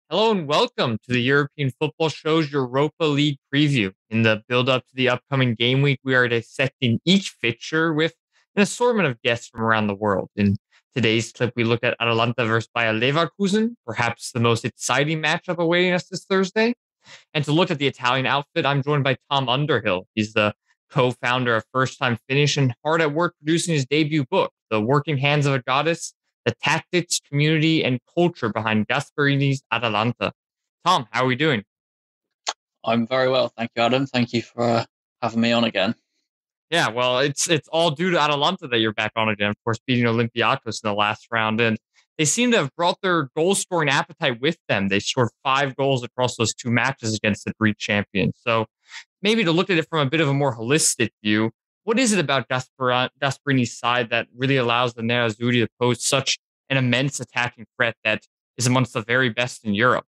Hello and welcome to the European Football Show's Europa League preview. In the build-up to the upcoming game week, we are dissecting each fixture with an assortment of guests from around the world. In today's clip, we look at Atalanta versus Bayer Leverkusen, perhaps the most exciting matchup awaiting us this Thursday. And to look at the Italian outfit, I'm joined by Tom Underhill. He's the co-founder of First Time Finish and hard at work producing his debut book, The Working Hands of a Goddess, the tactics, community, and culture behind Gasparini's Atalanta. Tom, how are we doing? I'm very well, thank you, Adam. Thank you for having me on again. Yeah, well, it's all due to Atalanta that you're back on again. Of course, beating Olympiacos in the last round, and they seem to have brought their goal scoring appetite with them. They scored 5 goals across those 2 matches against the Greek champions. So maybe to look at it from a bit of a more holistic view, what is it about Gasparini's side that really allows the Nerazzurri to pose such an immense attacking threat that is amongst the very best in Europe?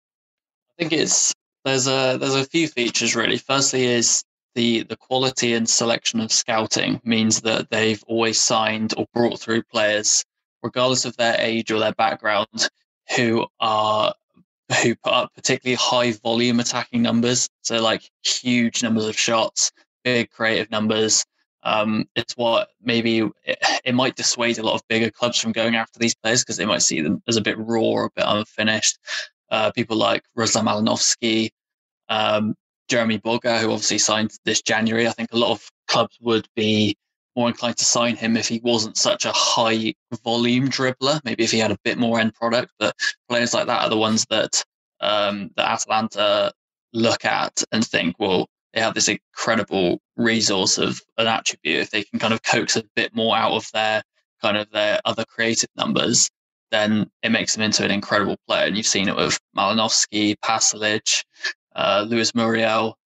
I think there's a few features really. Firstly, is the quality and selection of scouting means that they've always signed or brought through players, regardless of their age or their background, who put up particularly high volume attacking numbers. So like huge numbers of shots, big creative numbers. It's what maybe it might dissuade a lot of bigger clubs from going after these players because they might see them as a bit raw or a bit unfinished. People like Ruslan Malinovsky, Jeremy Boga, who obviously signed this January. I think a lot of clubs would be more inclined to sign him if he wasn't such a high volume dribbler. Maybe if he had a bit more end product. But players like that are the ones that Atalanta look at and think, well, they have this incredible resource of an attribute. If they can kind of coax a bit more out of their other creative numbers, then it makes them into an incredible player. And you've seen it with Malinovsky, Pasalic, Luis Muriel.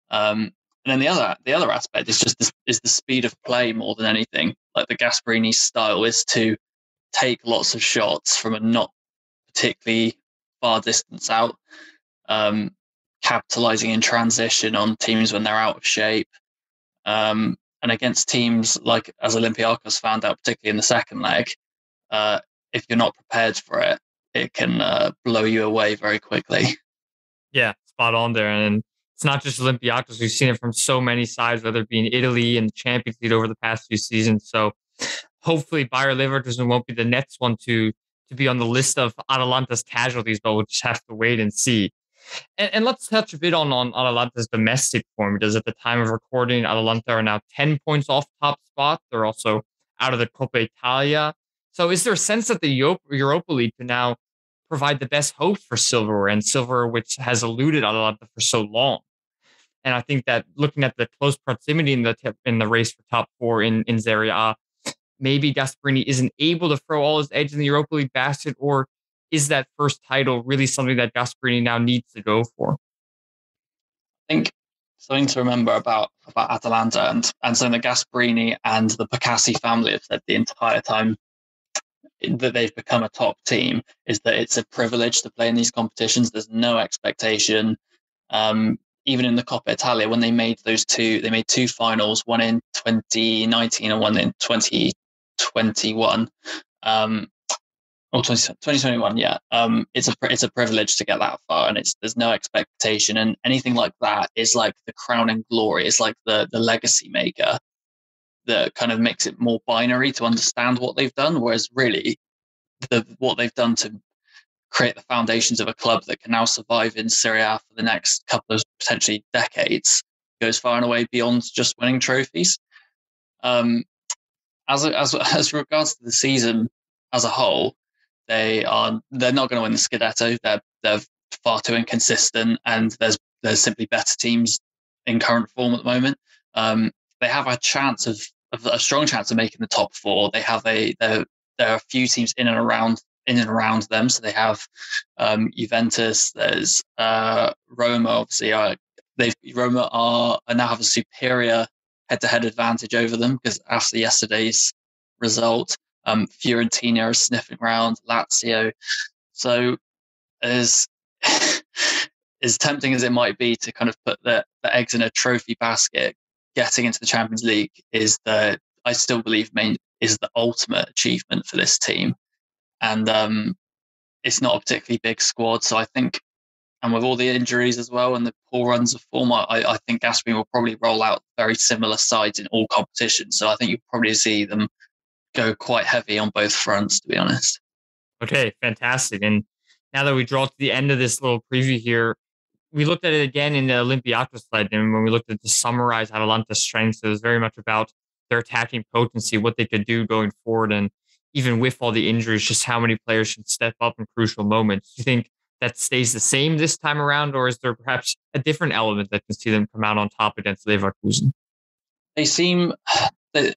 And then the other aspect is just is the speed of play more than anything. Like the Gasperini style is to take lots of shots from a not particularly far distance out, capitalizing in transition on teams when they're out of shape. And against teams like, as Olympiacos found out, particularly in the second leg, if you're not prepared for it, it can blow you away very quickly. Yeah, spot on there. And it's not just Olympiacos. We've seen it from so many sides, whether it be in Italy and the Champions League over the past few seasons. So hopefully Bayer Leverkusen won't be the next one to be on the list of Atalanta's casualties, but we'll just have to wait and see. And let's touch a bit on Atalanta's domestic form, because at the time of recording, Atalanta are now 10 points off top spot. They're also out of the Coppa Italia. So is there a sense that the Europa League can now provide the best hopes for silverware, and silverware which has eluded Atalanta for so long? And I think that looking at the close proximity in the race for top four in Serie A, maybe Gasperini isn't able to throw all his eggs in the Europa League basket, or is that first title really something that Gasperini now needs to go for? I think something to remember about Atalanta and something that Gasperini and the Percassi family have said the entire time that they've become a top team is that it's a privilege to play in these competitions. There's no expectation. Even in the Coppa Italia, when they made they made two finals, one in 2019 and one in 2021. Or 2021, yeah. It's a privilege to get that far, and there's no expectation, and anything like that is like the crowning glory. It's like the legacy maker that kind of makes it more binary to understand what they've done. Whereas really, what they've done to create the foundations of a club that can now survive in Serie A for the next couple of potentially decades goes far and away beyond just winning trophies. As regards to the season as a whole, they're not going to win the Scudetto. They're far too inconsistent, and there's simply better teams in current form at the moment. They have a strong chance of making the top four. There are a few teams in and around them. So they have Juventus. There's Roma. Obviously, Roma now have a superior head-to-head advantage over them because after yesterday's result, Fiorentina are sniffing around, Lazio. So as tempting as it might be to kind of put the eggs in a trophy basket, getting into the Champions League I still believe is the ultimate achievement for this team. And it's not a particularly big squad. So I think and with all the injuries as well and the poor runs of form, I think Gasperini will probably roll out very similar sides in all competitions. So I think you'll probably see them go quite heavy on both fronts, to be honest. Okay, fantastic. And now that we draw to the end of this little preview here, we looked at it again in the Olympiacos slide, and when we looked at the summarized Atalanta's strengths, it was very much about their attacking potency, what they could do going forward, and even with all the injuries, just how many players should step up in crucial moments. Do you think that stays the same this time around, or is there perhaps a different element that can see them come out on top against Leverkusen? They seem it's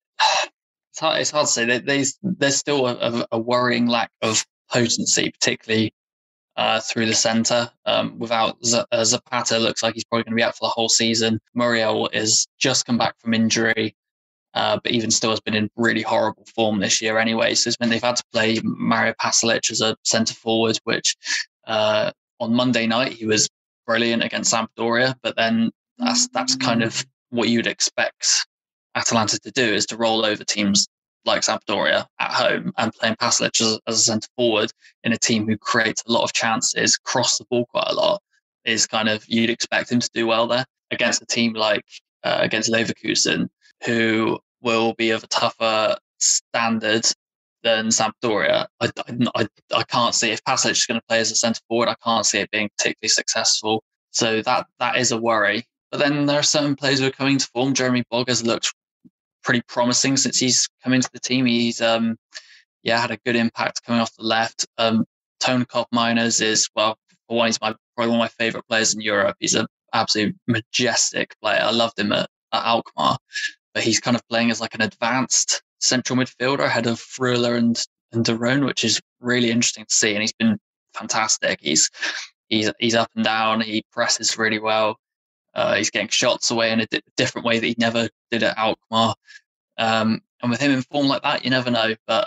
hard to say. There's still a worrying lack of potency, particularly through the centre. Without Zapata, looks like he's probably going to be out for the whole season. Muriel is just come back from injury, but even still has been in really horrible form this year anyway. So it's meant they've had to play Mario Pasalic as a centre forward, which on Monday night he was brilliant against Sampdoria, but then that's kind of what you'd expect Atalanta to do, is to roll over teams like Sampdoria at home and playing Pasalic as a centre forward in a team who creates a lot of chances, cross the ball quite a lot, is kind of, you'd expect him to do well there against a team like against Leverkusen, who will be of a tougher standard than Sampdoria. I can't see, if Pasalic is going to play as a centre forward, I can't see it being particularly successful. So that is a worry. But then there are certain players who are coming to form. Jeremy Boggess looks pretty promising since he's come into the team. He's had a good impact coming off the left. Tone Koopmeiners is, well, for one, he's probably one of my favourite players in Europe. He's an absolute majestic player. I loved him at Alkmaar, but he's kind of playing as like an advanced central midfielder ahead of Freuler and De Roon, which is really interesting to see. And he's been fantastic. He's up and down. He presses really well. He's getting shots away in a different way that he never did at Alkmaar. And with him in form like that, you never know. But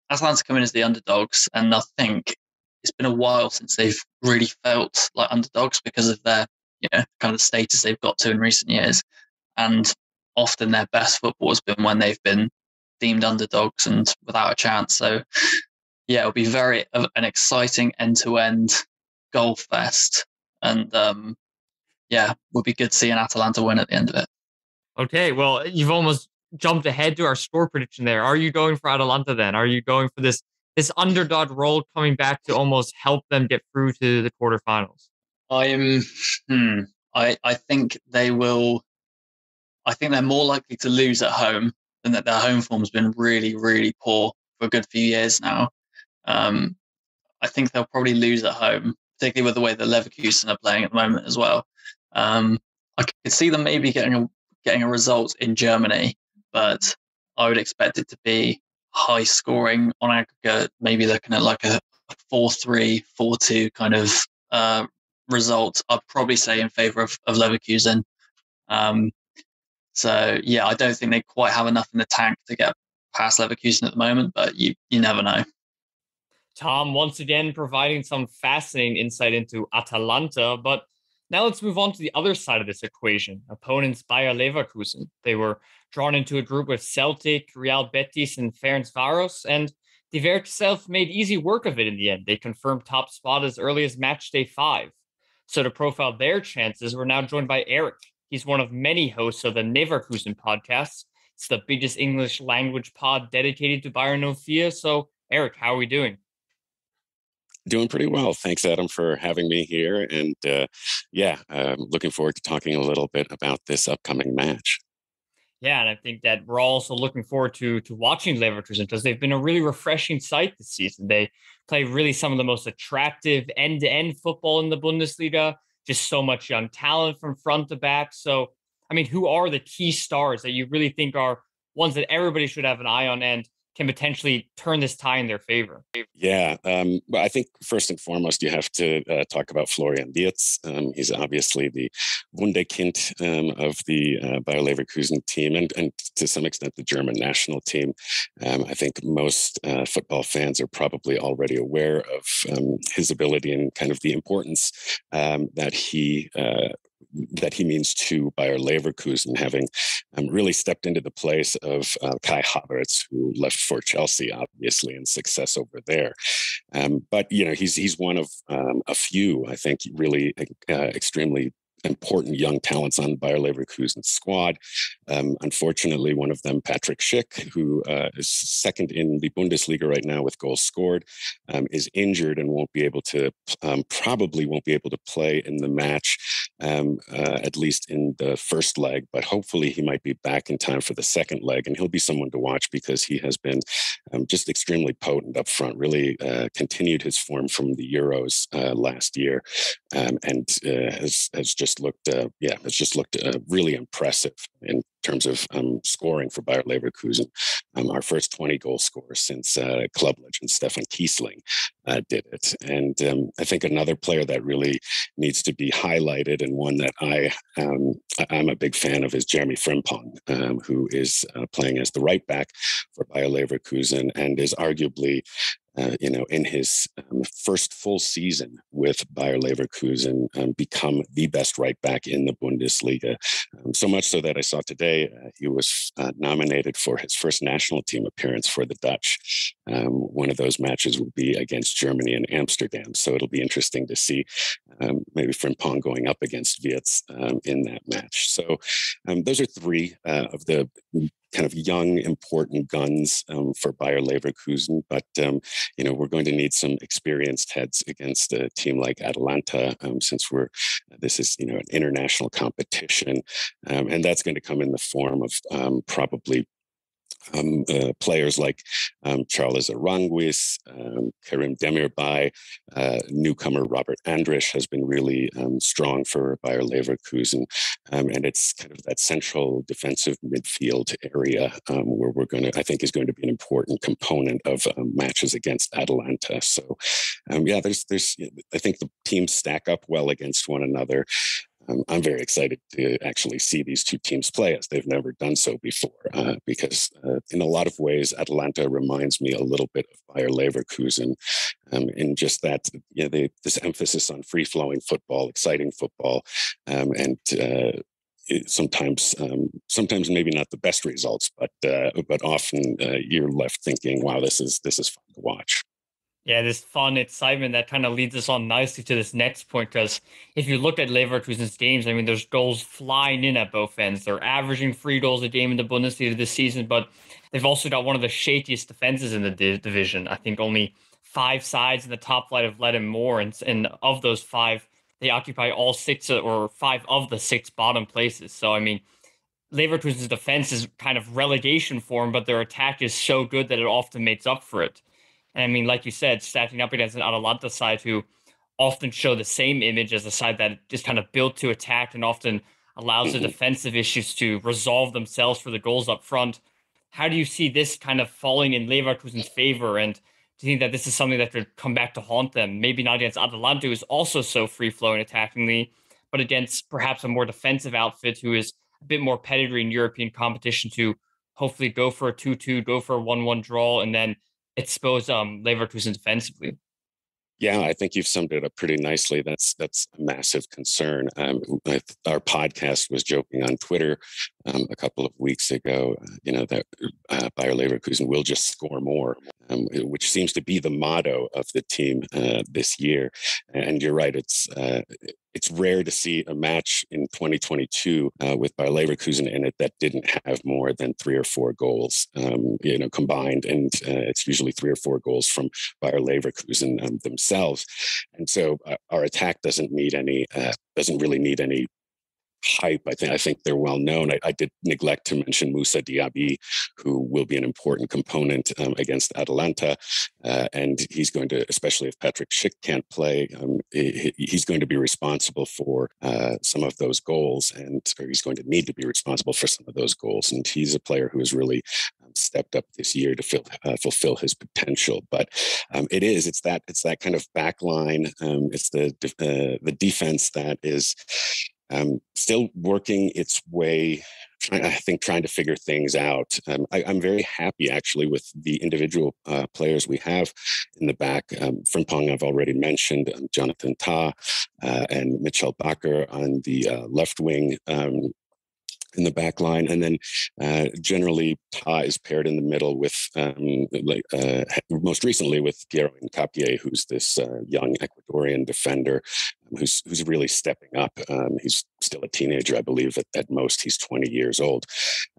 Atalanta come in as the underdogs, and I think it's been a while since they've really felt like underdogs because of their kind of status they've got to in recent years. And often their best football has been when they've been deemed underdogs and without a chance. So yeah, it'll be very an exciting end-to-end goal fest, and would be good to see an Atalanta win at the end of it. Okay, well, you've almost jumped ahead to our score prediction there. Are you going for Atalanta then? Are you going for this underdog role coming back to almost help them get through to the quarterfinals? I think they will. I think they're more likely to lose at home than that. Their home form's been really, really poor for a good few years now. I think they'll probably lose at home, particularly with the way the Leverkusen are playing at the moment as well. I could see them maybe getting a result in Germany, but I would expect it to be high scoring on aggregate, maybe looking at like a 4-3, 4-2 kind of result. I'd probably say in favour of Leverkusen. So yeah, I don't think they quite have enough in the tank to get past Leverkusen at the moment, but you never know. Tom, once again, providing some fascinating insight into Atalanta, but now let's move on to the other side of this equation. Opponents Bayer Leverkusen. They were drawn into a group with Celtic, Real Betis, and Ferencváros, and the Werder itself made easy work of it in the end. They confirmed top spot as early as match day 5. So to profile their chances, we're now joined by Eric. He's one of many hosts of the Leverkusen podcast. It's the biggest English language pod dedicated to Bayern 04. So, Eric, how are we doing? Doing pretty well. Thanks, Adam, for having me here. And looking forward to talking a little bit about this upcoming match. Yeah, and I think that we're also looking forward to watching Leverkusen because they've been a really refreshing sight this season. They play really some of the most attractive end-to-end football in the Bundesliga, just so much young talent from front to back. So, I mean, who are the key stars that you really think are ones that everybody should have an eye on and can potentially turn this tie in their favor? Yeah, I think first and foremost, you have to talk about Florian Bietz. He's obviously the Wunderkind of the Bayer Leverkusen team and to some extent the German national team. I think most football fans are probably already aware of his ability and kind of the importance that he that he means to Bayer Leverkusen, having really stepped into the place of Kai Havertz, who left for Chelsea, obviously, and success over there. But he's one of a few, I think, really extremely important young talents on Bayer Leverkusen's squad. Unfortunately, one of them, Patrick Schick, who is second in the Bundesliga right now with goals scored, is injured and probably won't be able to play in the match, at least in the first leg, but hopefully he might be back in time for the second leg, and he'll be someone to watch because he has been just extremely potent up front, really continued his form from the Euros last year, and has just looked really impressive in terms of scoring for Bayer Leverkusen. Our first 20 goal scorer since club legend Stefan Kiesling did it. And I think another player that really needs to be highlighted, and one that I'm a big fan of, is Jeremy Frimpon, who is playing as the right back for Bayer Leverkusen and is arguably in his first full season with Bayer Leverkusen, become the best right back in the Bundesliga. So much so that I saw today he was nominated for his first national team appearance for the Dutch. One of those matches will be against Germany in Amsterdam. So it'll be interesting to see maybe Frimpong going up against Bietz in that match. So those are three of the kind of young, important guns for Bayer Leverkusen. But, we're going to need some experienced heads against a team like Atalanta, since this is, an international competition. And that's going to come in the form of probably players like Charles Aranguiz, Karim Demirbay, newcomer Robert Andrich has been really strong for Bayer Leverkusen. And it's kind of that central defensive midfield area where I think is going to be an important component of matches against Atalanta. So, there's I think the teams stack up well against one another. I'm very excited to actually see these two teams play, as they've never done so before, because in a lot of ways, Atalanta reminds me a little bit of Bayer Leverkusen, in just that this emphasis on free-flowing football, exciting football, and sometimes maybe not the best results, but often you're left thinking, wow, this is fun to watch. Yeah, this fun excitement that kind of leads us on nicely to this next point, because if you look at Leverkusen's games, I mean, there's goals flying in at both ends. They're averaging 3 goals a game in the Bundesliga this season, but they've also got one of the shakiest defenses in the division. I think only 5 sides in the top flight have let in more, and of those 5, they occupy all 6 or 5 of the 6 bottom places. So, I mean, Leverkusen's defense is kind of relegation form, but their attack is so good that it often makes up for it. And I mean, like you said, stacking up against an Atalanta side who often show the same image as a side that is kind of built to attack and often allows the defensive issues to resolve themselves for the goals up front. How do you see this kind of falling in Leverkusen's favor? And do you think that this is something that could come back to haunt them? Maybe not against Atalanta, who is also so free-flowing attackingly, but against perhaps a more defensive outfit who is a bit more pedigree in European competition to hopefully go for a 2-2, go for a 1-1 draw, and then expose Leverkusen defensively. Yeah, I think you've summed it up pretty nicely. That's a massive concern. Our podcast was joking on Twitter a couple of weeks ago, that Bayer Leverkusen will just score more, which seems to be the motto of the team this year. And you're right, it's rare to see a match in 2022 with Bayer Leverkusen in it that didn't have more than 3 or 4 goals, combined. And it's usually 3 or 4 goals from Bayer Leverkusen themselves. And so our attack doesn't really need any hype. I think they're well known. I did neglect to mention Moussa Diaby, who will be an important component against Atalanta, and he's going to, especially if Patrick Schick can't play, he's going to be responsible for some of those goals, or he's going to need to be responsible for some of those goals. And he's a player who has really stepped up this year to fulfill his potential. But it's that kind of back line. It's the defense that is still working its way trying to figure things out. I'm very happy actually with the individual players we have in the back. Frimpon, I've already mentioned, Jonathan Tah and Mitchell Bakker on the left wing. In the back line, and then generally Tah is paired in the middle with, most recently with Piero Hincapié, who's this young Ecuadorian defender who's really stepping up. He's still a teenager, I believe. At most, he's 20 years old.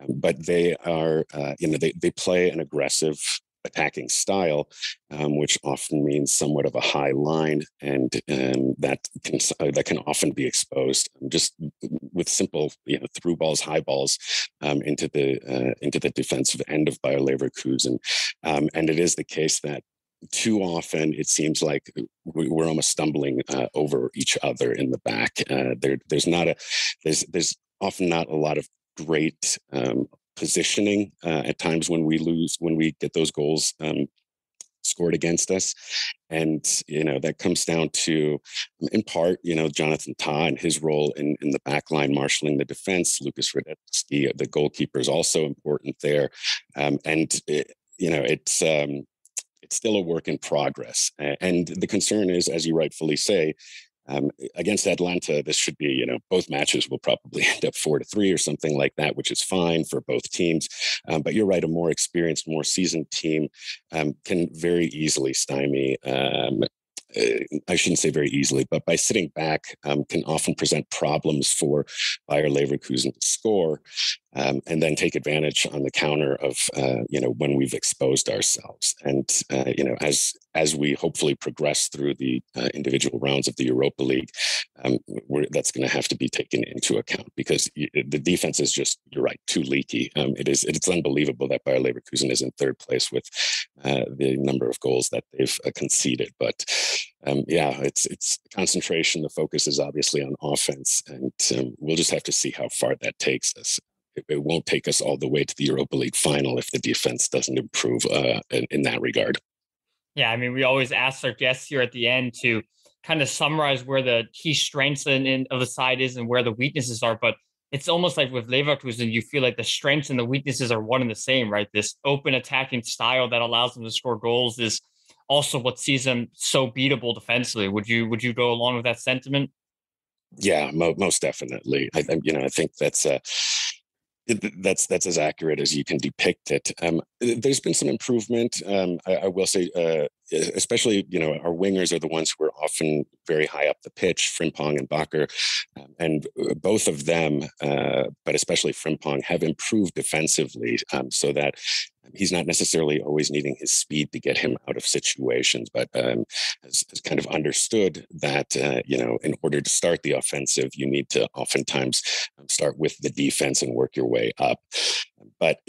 But they are, they play an aggressive attacking style, which often means somewhat of a high line, and that can often be exposed just with simple, through balls, high balls into the defensive end of Bayer Leverkusen. And it is the case that too often it seems like we're almost stumbling over each other in the back. There's often not a lot of great positioning at times when we get those goals scored against us. And, that comes down to, in part, Jonathan Tah and his role in the back line, marshaling the defense. Lucas Radetzky, the goalkeeper, is also important there. It's still a work in progress. And the concern is, as you rightfully say, against Atalanta, this should be, both matches will probably end up 4-3 or something like that, which is fine for both teams. But you're right, a more experienced, more seasoned team can very easily stymie. I shouldn't say very easily, but by sitting back can often present problems for Bayer Leverkusen to score and then take advantage on the counter of, when we've exposed ourselves. And, as we hopefully progress through the individual rounds of the Europa League, that's going to have to be taken into account, because the defense is just, you're right, too leaky. It's unbelievable that Bayer Leverkusen is in third place with the number of goals that they've conceded. But it's concentration. The focus is obviously on offense, and we'll just have to see how far that takes us. It won't take us all the way to the Europa League final if the defense doesn't improve in that regard. Yeah, I mean, we always ask our guests here at the end to kind of summarize where the key strengths of the side is and where the weaknesses are. But it's almost like with Leverkusen, you feel like the strengths and the weaknesses are one and the same, right? This open attacking style that allows them to score goals is also what sees them so beatable defensively. Would you go along with that sentiment? Yeah, most definitely. I think that's as accurate as you can depict it. There's been some improvement. I will say, especially, our wingers are the ones who are often very high up the pitch, Frimpon and Bakker, and both of them, but especially Frimpon, have improved defensively, so that he's not necessarily always needing his speed to get him out of situations, but has kind of understood that, in order to start the offensive, you need to oftentimes start with the defense and work your way up. But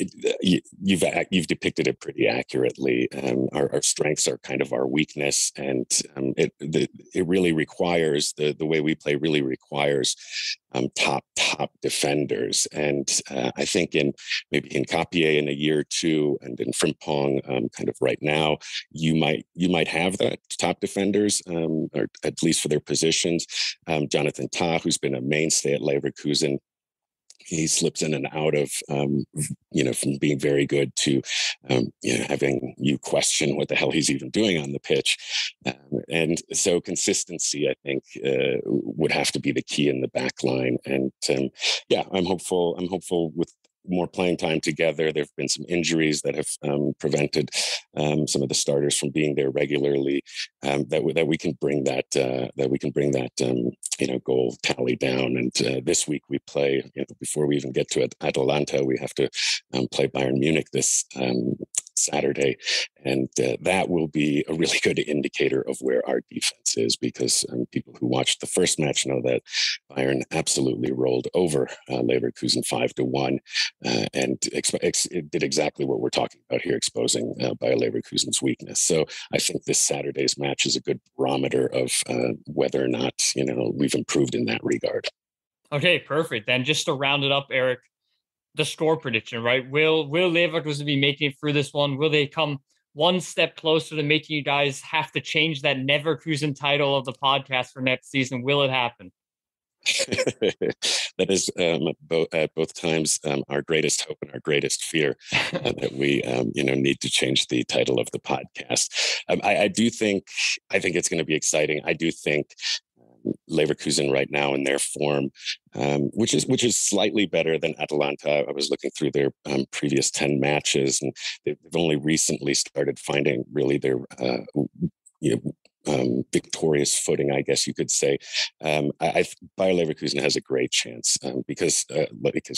you've depicted it pretty accurately. Our strengths are kind of our weakness, and it really requires the way we play really requires top defenders. And I think in Hincapié in a year or two, and in Frimpong kind of right now, you might have that top defenders, or at least for their positions. Jonathan Tah, who's been a mainstay at Leverkusen, he slips in and out of, from being very good to, having you question what the hell he's even doing on the pitch. And so consistency, I think, would have to be the key in the back line. And I'm hopeful with more playing time together. There have been some injuries that have prevented some of the starters from being there regularly. That we can bring that goal tally down. And this week we play. Before we even get to Atalanta, we have to play Bayern Munich this Saturday, and that will be a really good indicator of where our defense is, because people who watched the first match know that Bayern absolutely rolled over Leverkusen 5-1, and it did exactly what we're talking about here, exposing Bayer Leverkusen's weakness. So I think this Saturday's match is a good barometer of whether or not we've improved in that regard. Okay, perfect. Then just to round it up, Eric, the score prediction, right? Will Leverkusen be making it through this one? Will they come one step closer to making you guys have to change that Neverkusen title of the podcast for next season? Will it happen? That is at both times our greatest hope and our greatest fear that we need to change the title of the podcast. I think it's going to be exciting. I do think Leverkusen right now in their form, which is slightly better than Atalanta. I was looking through their previous 10 matches, and they've only recently started finding really their victorious footing, I guess you could say. Bayer Leverkusen has a great chance because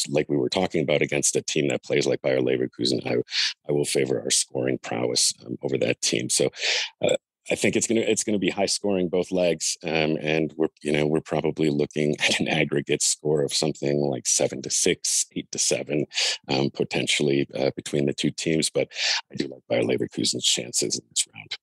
like we were talking about, against a team that plays like Bayer Leverkusen, I will favor our scoring prowess over that team. So I think it's gonna be high scoring both legs, and we're probably looking at an aggregate score of something like 7-6, 8-7, potentially between the two teams. But I do like Bayer Leverkusen's chances in this round.